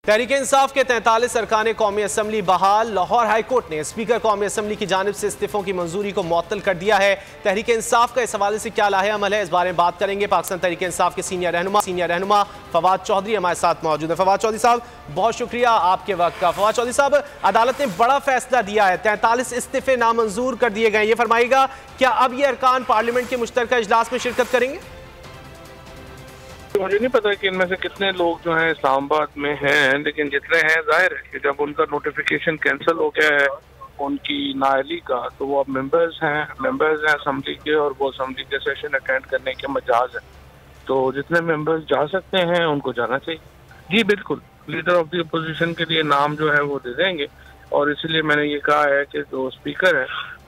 तहरीक इंसाफ के 43 अरकान कौमी असम्बली बहाल। लाहौर हाई कोर्ट ने स्पीकर कौमी असम्बली की जानिब से इस्तीफों की मंजूरी को मुअत्तल कर दिया है। तहरीक इंसाफ का इस हवाले से क्या लाहे अमल है, इस बारे में बात करेंगे। पाकिस्तान तहरीक इंसाफ के सीनियर रहनुमा फवाद चौधरी हमारे साथ मौजूद है। फवाद चौधरी साहब, बहुत शुक्रिया आपके वक्त का। फवाद चौधरी साहब, अदालत ने बड़ा फैसला दिया है, 43 इस्तीफे नामंजूर कर दिए गए। ये फरमाइएगा, क्या अब ये अरकान पार्लियामेंट के मुश्तरका इजलास में शिरकत करेंगे? मुझे नहीं पता कि इनमें से कितने लोग जो हैं इस्लामाबाद में हैं, लेकिन जितने हैं जाहिर है कि जब उनका नोटिफिकेशन कैंसिल हो गया है उनकी नाअहली का, तो वो अब मेंबर्स हैं असम्बली के, और वो असम्बली के सेशन अटेंड करने के मजाज हैं। तो जितने मेंबर्स जा सकते हैं उनको जाना चाहिए। जी बिल्कुल, लीडर ऑफ द अपोजिशन के लिए नाम जो है वो दे देंगे, और इसलिए मैंने ये कहा है कि जो स्पीकर है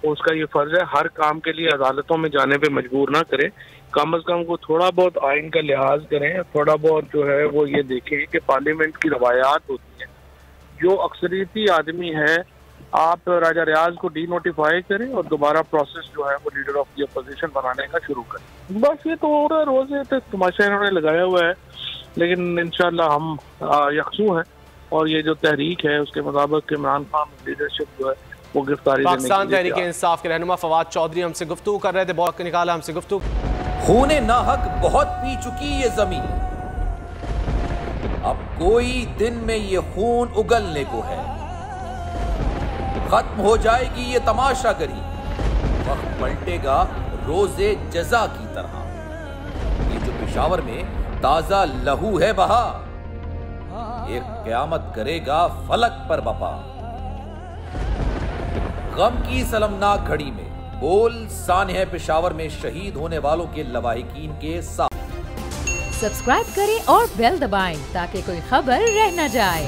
उसका ये फर्ज है हर काम के लिए अदालतों में जाने पे मजबूर ना करे। कम अज कम वो थोड़ा बहुत आइन का लिहाज करें, थोड़ा बहुत जो है वो ये देखें कि पार्लियामेंट की रवायात होती हैं। जो अक्सरियती आदमी है, आप राजा रियाज को डी नोटिफाई करें और दोबारा प्रोसेस जो है वो लीडर ऑफ द अपोजिशन बनाने का शुरू करें। बस ये तो हो रहा है, रोज तमाशा इन्होंने लगाया हुआ है, लेकिन इंशाल्लाह हम यकसू हैं, और ये जो तहरीक है उसके मुताबिक इमरान खान लीडरशिप जो है वो गिरफ्तारी पाकिस्तान तहरीक इंसाफ के रहनुमा फवाद चौधरी हमसे गुफ्तगू कर रहे थे। बहुत निकाला हमसे गुफ्तगू। खूने नाहक बहुत पी चुकी ये जमीन, अब कोई दिन में ये खून उगलने को है। खत्म हो जाएगी ये तमाशागरी, वक्त पलटेगा रोजे जजा की तरह। ये जो पेशावर में ताजा लहू है बहा, एक क़यामत करेगा फलक पर बपा। गम की सलमनाक घड़ी में बोल सानह पेशावर में शहीद होने वालों के लवाहिकीन के साथ। सब्सक्राइब करें और बेल दबाएं ताकि कोई खबर रह न जाए।